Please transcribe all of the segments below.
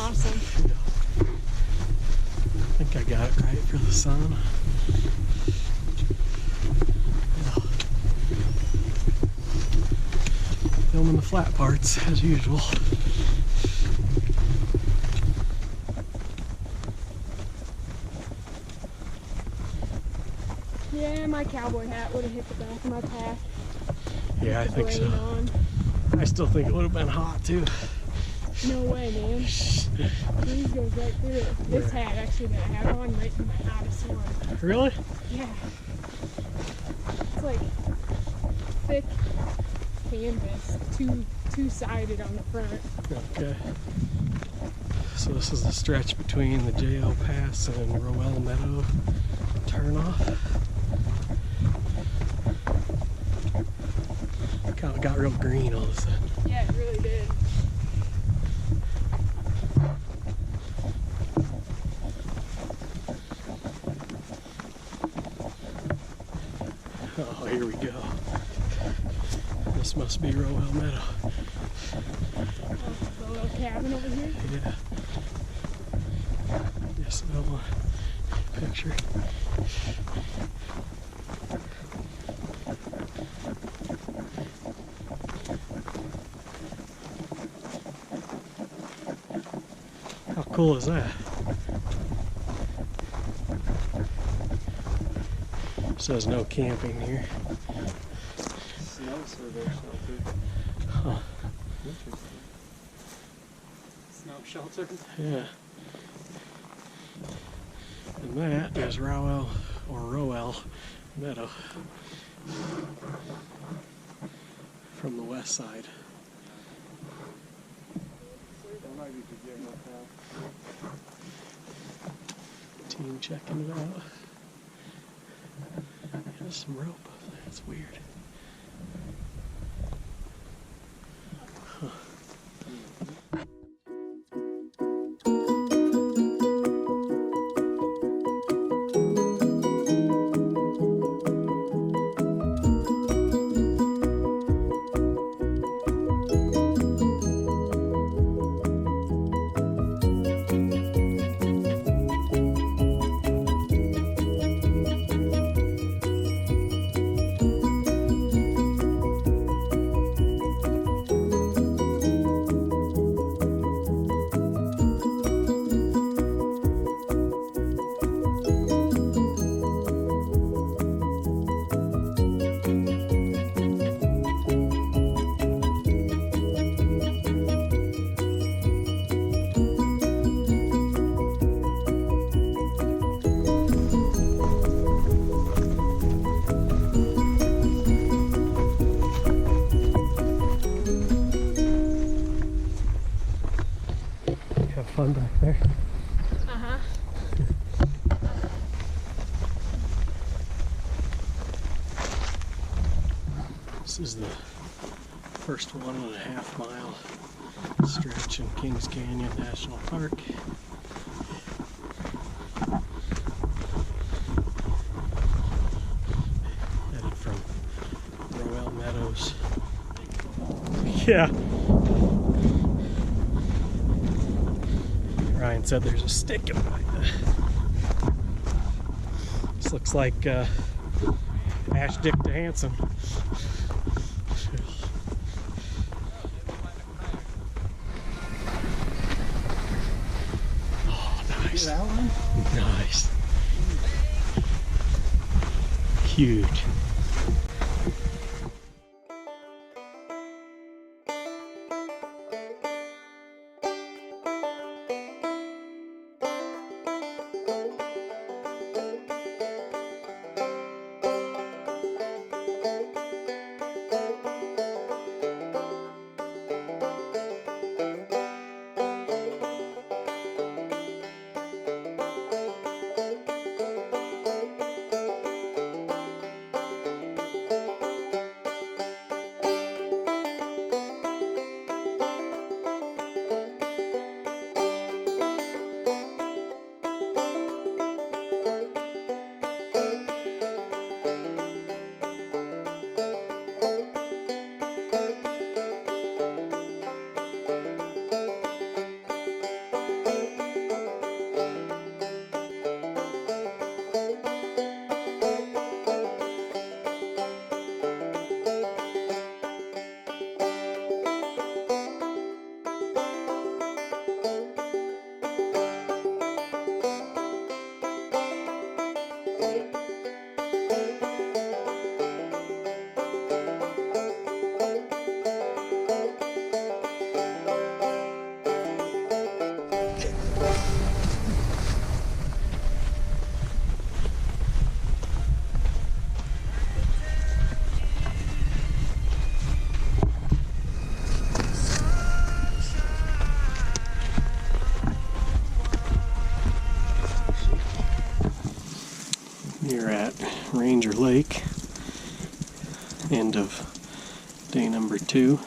awesome. I think I got it right for the sun. Yeah. Filming the flat parts as usual. Yeah, my cowboy hat would have hit the back of my pack. Yeah, I think so. On. I still think it would have been hot too. No way, man. Breeze goes right through it. This hat actually that I have on might be my hottest one. Really? Yeah. It's like thick canvas, two-sided on the front. Okay. So this is the stretch between the J.O. Pass and Rowell Meadow turnoff. It got real green all of a sudden. Yeah, it really did. Oh, here we go. This must be Rowell Meadow. The little cabin over here? Yeah. Yes, that one. Picture. How cool is that? It says no camping here. Snow survey shelter. Huh. Interesting. Snow shelter? Yeah. And that is Rowell Meadow from the west side. Team checking it out. There's some rope up there. It's weird. Huh. Have fun back there. Uh-huh. This is the first 1.5 mile stretch in Kings Canyon National Park. Headed from Rowell Meadows. Yeah. Ryan said there's a stick in behind that. This looks like Ash Dick to Hansen. Oh, nice. That one? Nice. Huge. here at Ranger Lake, end of day number 2.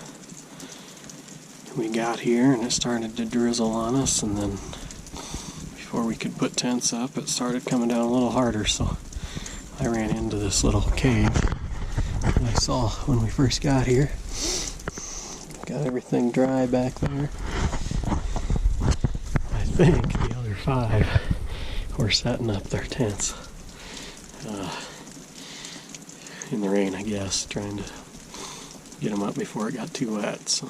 We got here and it started to drizzle on us, and then before we could put tents up it started coming down a little harder, so I ran into this little cave that I saw when we first got here. Got everything dry back there. I think the other 5 were setting up their tents in the rain, I guess, trying to get them up before it got too wet. So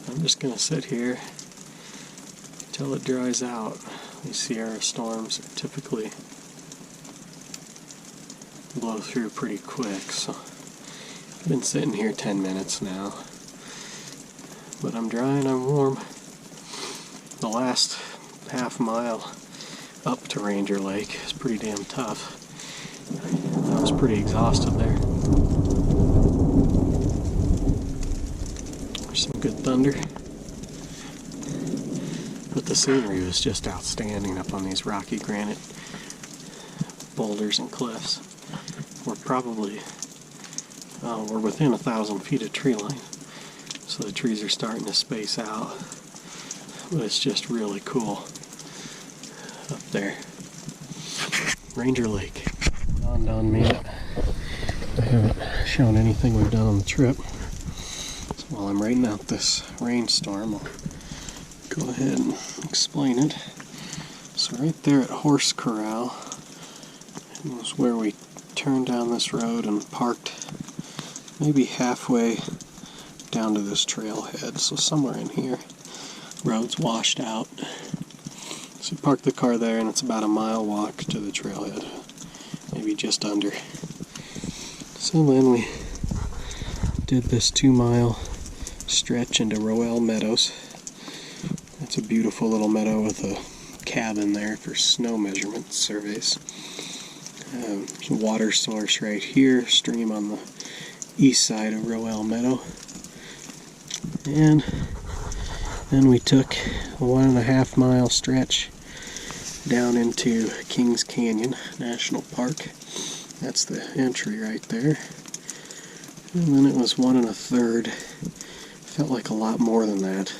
I'm just going to sit here until it dries out. These Sierra storms typically blow through pretty quick, so I've been sitting here 10 minutes now. But I'm dry and I'm warm. The last half mile up to Ranger Lake is pretty damn tough. I was pretty exhausted there. There's some good thunder. But the scenery was just outstanding up on these rocky granite boulders and cliffs. We're probably, we're within 1,000 feet of tree line. So the trees are starting to space out. But it's just really cool up there. Ranger Lake. Dawned on me that I haven't shown anything we've done on the trip. So while I'm writing out this rainstorm, I'll go ahead and explain it. So right there at Horse Corral was where we turned down this road and parked maybe halfway down to this trailhead. So somewhere in here, road's washed out. So we parked the car there and it's about a mile walk to the trailhead. Maybe just under. So then we did this 2-mile stretch into Roel Meadows. It's a beautiful little meadow with a cabin there for snow measurement surveys. There's a water source right here, stream on the east side of Roel Meadow. And then we took a 1.5 mile stretch down into Kings Canyon National Park. That's the entry right there. And then it was 1 1/3. Felt like a lot more than that.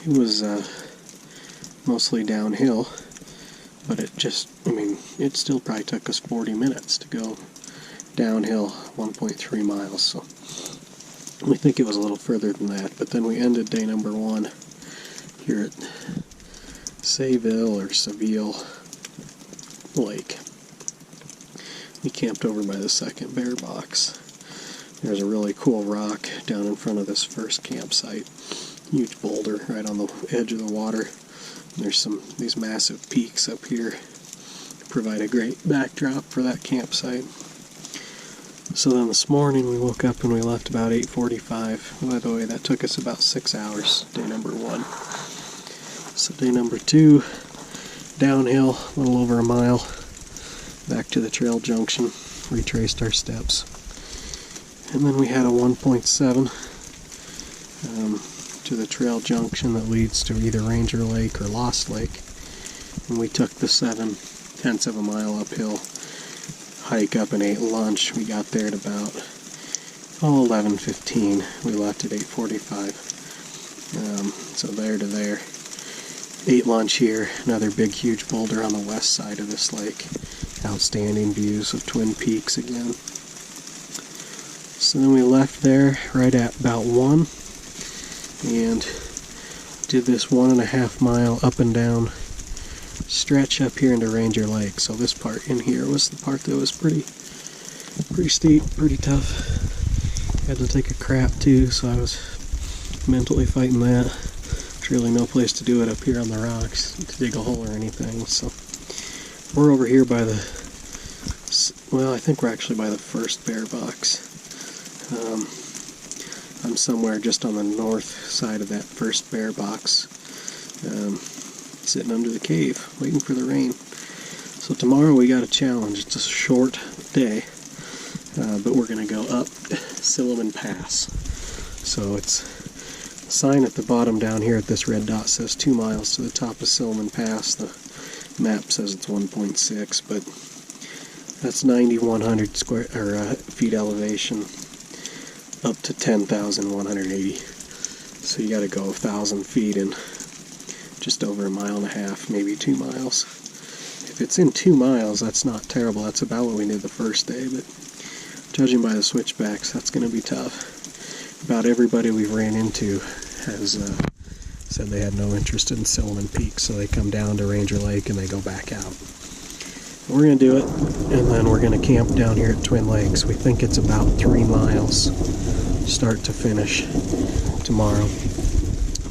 It was mostly downhill, but it still probably took us 40 minutes to go downhill 1.3 miles. So we think it was a little further than that. But then we ended day number 1 here at Seville Lake. We camped over by the second bear box. There's a really cool rock down in front of this first campsite. Huge boulder right on the edge of the water. There's these massive peaks up here. Provide a great backdrop for that campsite. So then this morning we woke up and we left about 8:45. By the way, that took us about 6 hours, day number 1. So day number 2, downhill, a little over a mile, back to the trail junction, retraced our steps. And then we had a 1.7 to the trail junction that leads to either Ranger Lake or Lost Lake. And we took the 0.7 of a mile uphill hike up and ate lunch. We got there at about 11:15. We left at 8:45. So there to there. Ate lunch here. Another big huge boulder on the west side of this lake. Outstanding views of Twin Peaks again. So then we left there right at about 1 and did this 1.5 mile up and down stretch up here into Ranger Lake. So this part in here was the part that was pretty steep, pretty tough. Had to take a crap too, so I was mentally fighting that. There's really no place to do it up here on the rocks, to dig a hole or anything. So we're over here by the, well, I think we're actually by the first bear box. I'm somewhere just on the north side of that first bear box, sitting under the cave, waiting for the rain. So tomorrow we got a challenge. It's a short day, but we're going to go up Silliman Pass. So it's a sign at the bottom down here at this red dot says 2 miles to the top of Silliman Pass. The map says it's 1.6, but That's 9,100 square feet elevation up to 10,180. So you got to go 1,000 feet in just over a mile and a half, maybe 2 miles. If it's in 2 miles, that's not terrible. That's about what we did the first day, but judging by the switchbacks, that's going to be tough. About everybody we've ran into has said they had no interest in Silliman Peak, so they come down to Ranger Lake and they go back out. We're going to do it, and then we're going to camp down here at Twin Lakes. We think it's about 3 miles, start to finish, tomorrow.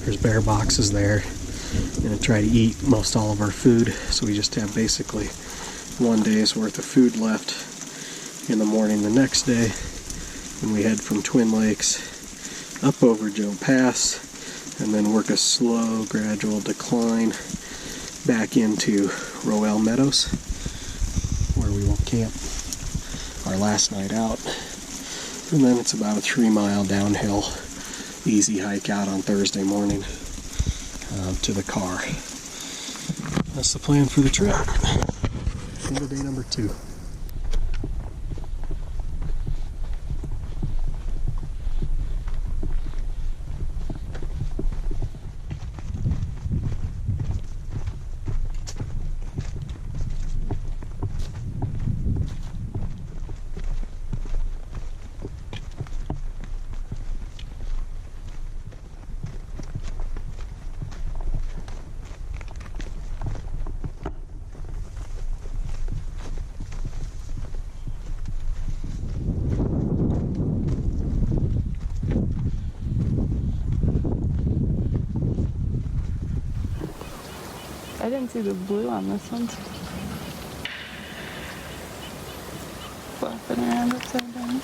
There's bear boxes there. We're going to try to eat most all of our food, so we just have basically 1 day's worth of food left in the morning the next day, and we head from Twin Lakes up over Joe Pass, and then work a slow, gradual decline back into Roel Meadows, where we will camp our last night out. And then it's about a 3-mile downhill, easy hike out on Thursday morning to the car. That's the plan for the trip. Into day number 2. I didn't see the blue on this one. Flapping around upside down.